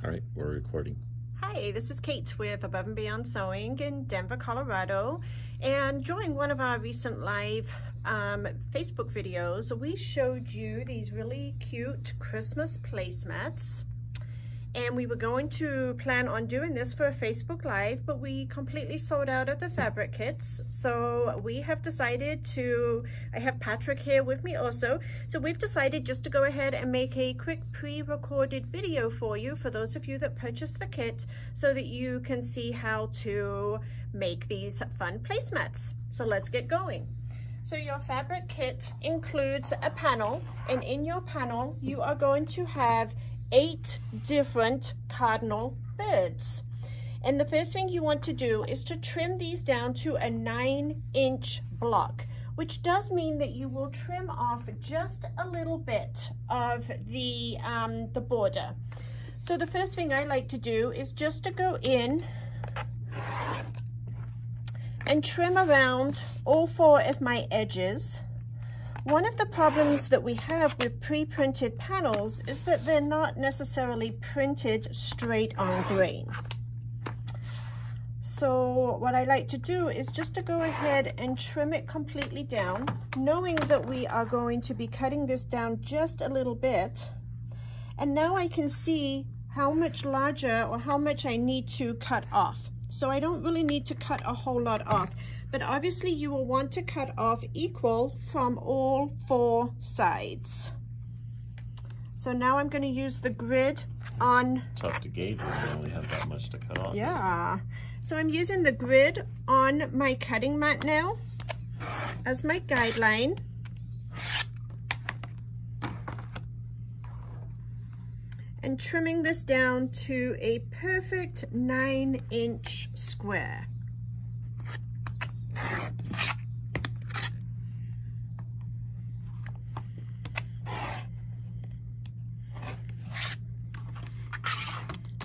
All right, we're recording. Hi, this is Kate with Above and Beyond Sewing in Denver, Colorado. And during one of our recent live Facebook videos, we showed you these really cute Christmas placemats. And we were going to plan on doing this for a Facebook Live, but we completely sold out of the fabric kits. So we have decided to, I have Patrick here with me also. So we've decided just to go ahead and make a quick pre-recorded video for you, for those of you that purchased the kit, so that you can see how to make these fun placemats. So let's get going. So your fabric kit includes a panel, and in your panel, you are going to have 8 different cardinal birds. And the first thing you want to do is to trim these down to a 9-inch block, which does mean that you will trim off just a little bit of the border. So the first thing I like to do is just to go in and trim around all 4 of my edges. One of the problems that we have with pre-printed panels is that they're not necessarily printed straight on grain. So what I like to do is just to go ahead and trim it completely down, knowing that we are going to be cutting this down just a little bit. And now I can see how much larger or how much I need to cut off. So I don't really need to cut a whole lot off. But obviously you will want to cut off equal from all 4 sides. So now I'm going to use the grid on... Tough to gauge when you only have that much to cut off. Yeah. So I'm using the grid on my cutting mat now as my guideline. And trimming this down to a perfect 9-inch square.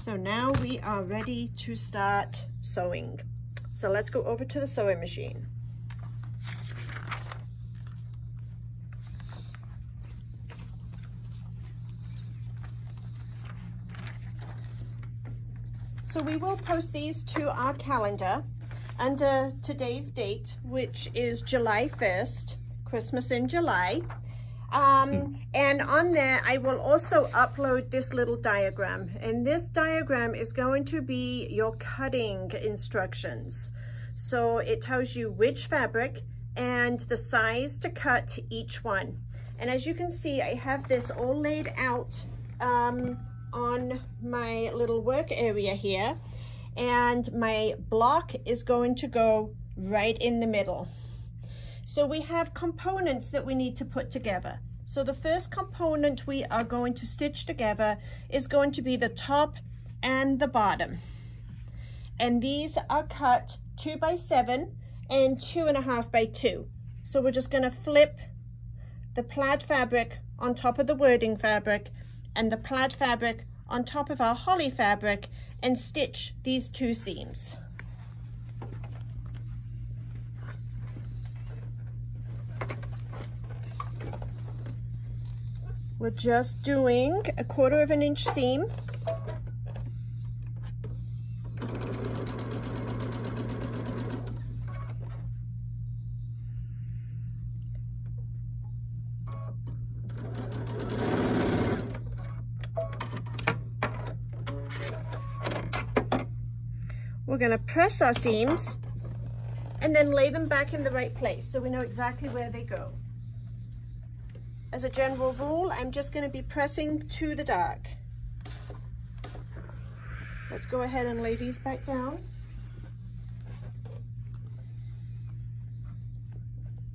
So now we are ready to start sewing. So let's go over to the sewing machine. So we will post these to our calendar under today's date, which is July 1st, Christmas in July. And on there, I will also upload this little diagram. And this diagram is going to be your cutting instructions. So it tells you which fabric and the size to cut each one. And as you can see, I have this all laid out on my little work area here. And my block is going to go right in the middle. So we have components that we need to put together. So the first component we are going to stitch together is going to be the top and the bottom. And these are cut 2 by 7 and 2.5 by 2. So we're just going to flip the plaid fabric on top of the wording fabric and the plaid fabric on top of our holly fabric and stitch these 2 seams. We're just doing a 1/4 inch seam. We're going to press our seams and then lay them back in the right place so we know exactly where they go. As a general rule, I'm just going to be pressing to the dark. Let's go ahead and lay these back down.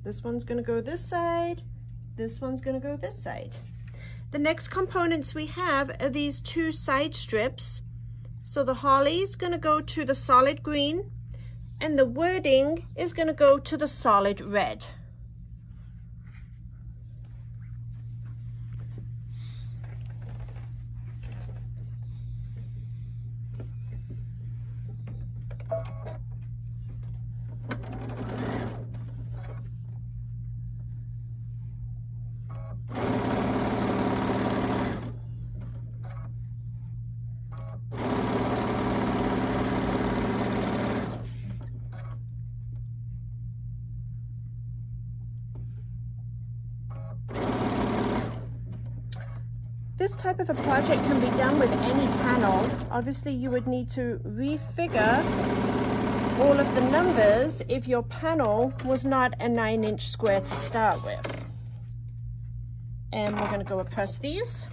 This one's going to go this side. This one's going to go this side. The next components we have are these 2 side strips. So the holly is going to go to the solid green and the wording is going to go to the solid red. this type of a project can be done with any panel. Obviously, you would need to refigure all of the numbers if your panel was not a 9-inch square to start with. And we're going to go and press these.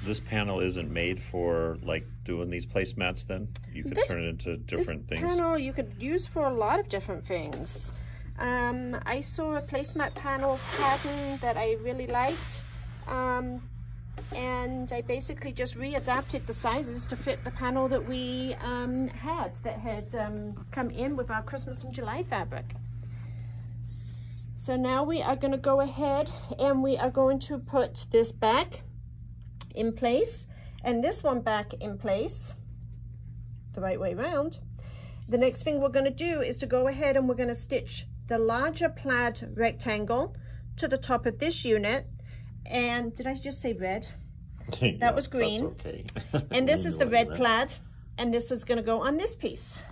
This panel isn't made for like doing these placemats then? You could turn it into different things? This panel you could use for a lot of different things. I saw a placemat panel pattern that I really liked. And I basically just readapted the sizes to fit the panel that we had come in with our Christmas in July fabric. So now we are going to go ahead and we are going to put this back in place and this one back in place the right way around. The next thing we're going to do is to go ahead and we're going to stitch the larger plaid rectangle to the top of this unit. And did I just say red? Yeah, that was green. That's okay. And this is the red plaid, and this is going to go on this piece.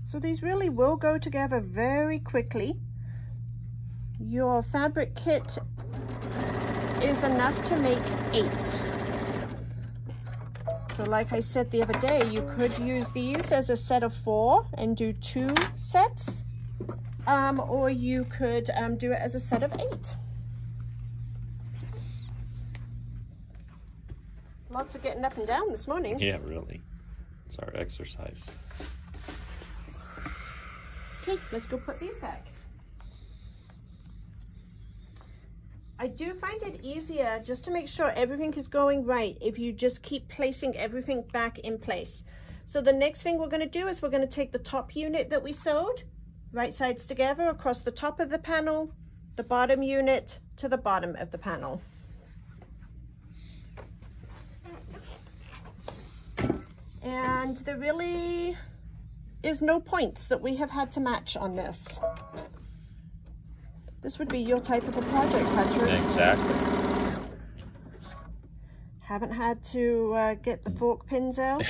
So these really will go together very quickly. Your fabric kit is enough to make 8. So like I said the other day, you could use these as a set of 4 and do 2 sets, or you could do it as a set of 8. Lots of getting up and down this morning. Yeah, really. It's our exercise. Okay, let's go put these back. I do find it easier just to make sure everything is going right if you just keep placing everything back in place. So the next thing we're going to do is we're going to take the top unit that we sewed, right sides together across the top of the panel, the bottom unit to the bottom of the panel. And there really is no points that we have had to match on this. This would be your type of a project, Patrick. Exactly. Haven't had to get the fork pins out.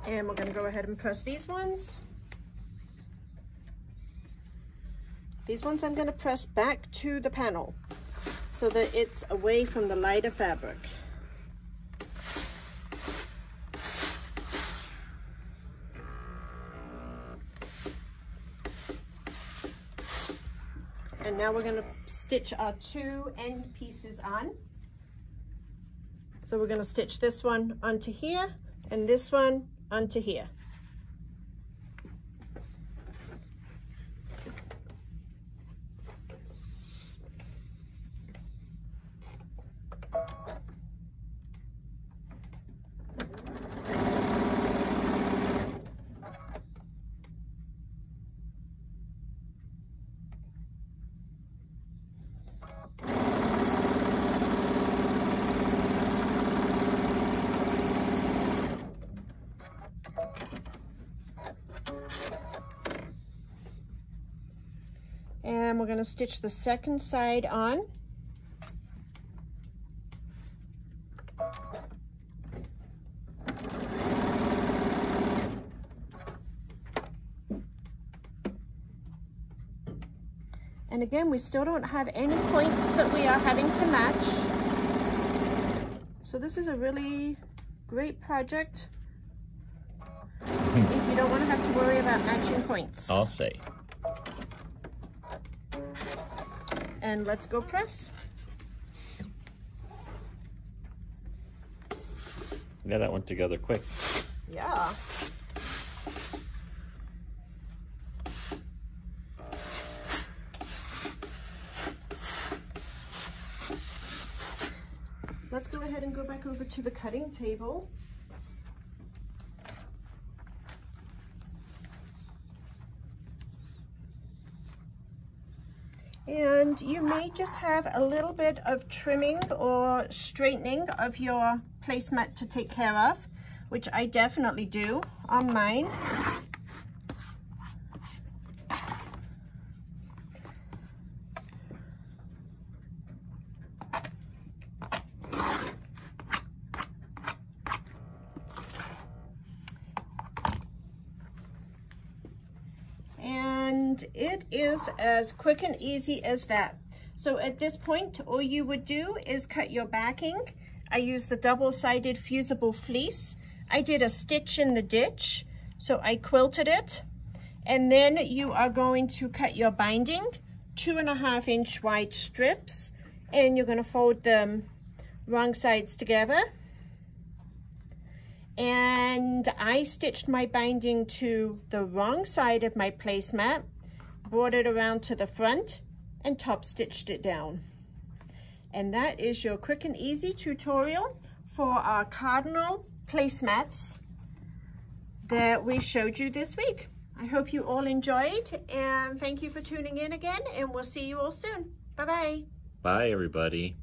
And we're going to go ahead and press these ones. These ones I'm going to press back to the panel so that it's away from the lighter fabric. And now we're going to stitch our 2 end pieces on. So we're going to stitch this one onto here and this one onto here. And we're going to stitch the second side on. And again, we still don't have any points that we are having to match. So this is a really great project if you don't want to have to worry about matching points. I'll say. And let's go press. Yeah, that went together quick. Yeah. let's go ahead and go back over to the cutting table. And you may just have a little bit of trimming or straightening of your placemat to take care of, which I definitely do on mine. And it is as quick and easy as that. So at this point, all you would do is cut your backing. I used the double-sided fusible fleece. I did a stitch in the ditch, so I quilted it. And then you are going to cut your binding, 2.5 inch wide strips, and you're going to fold them wrong sides together. And I stitched my binding to the wrong side of my placemat, brought it around to the front, and top stitched it down. And that is your quick and easy tutorial for our cardinal placemats that we showed you this week. I hope you all enjoyed, and thank you for tuning in again, and we'll see you all soon. Bye-bye. Bye, everybody.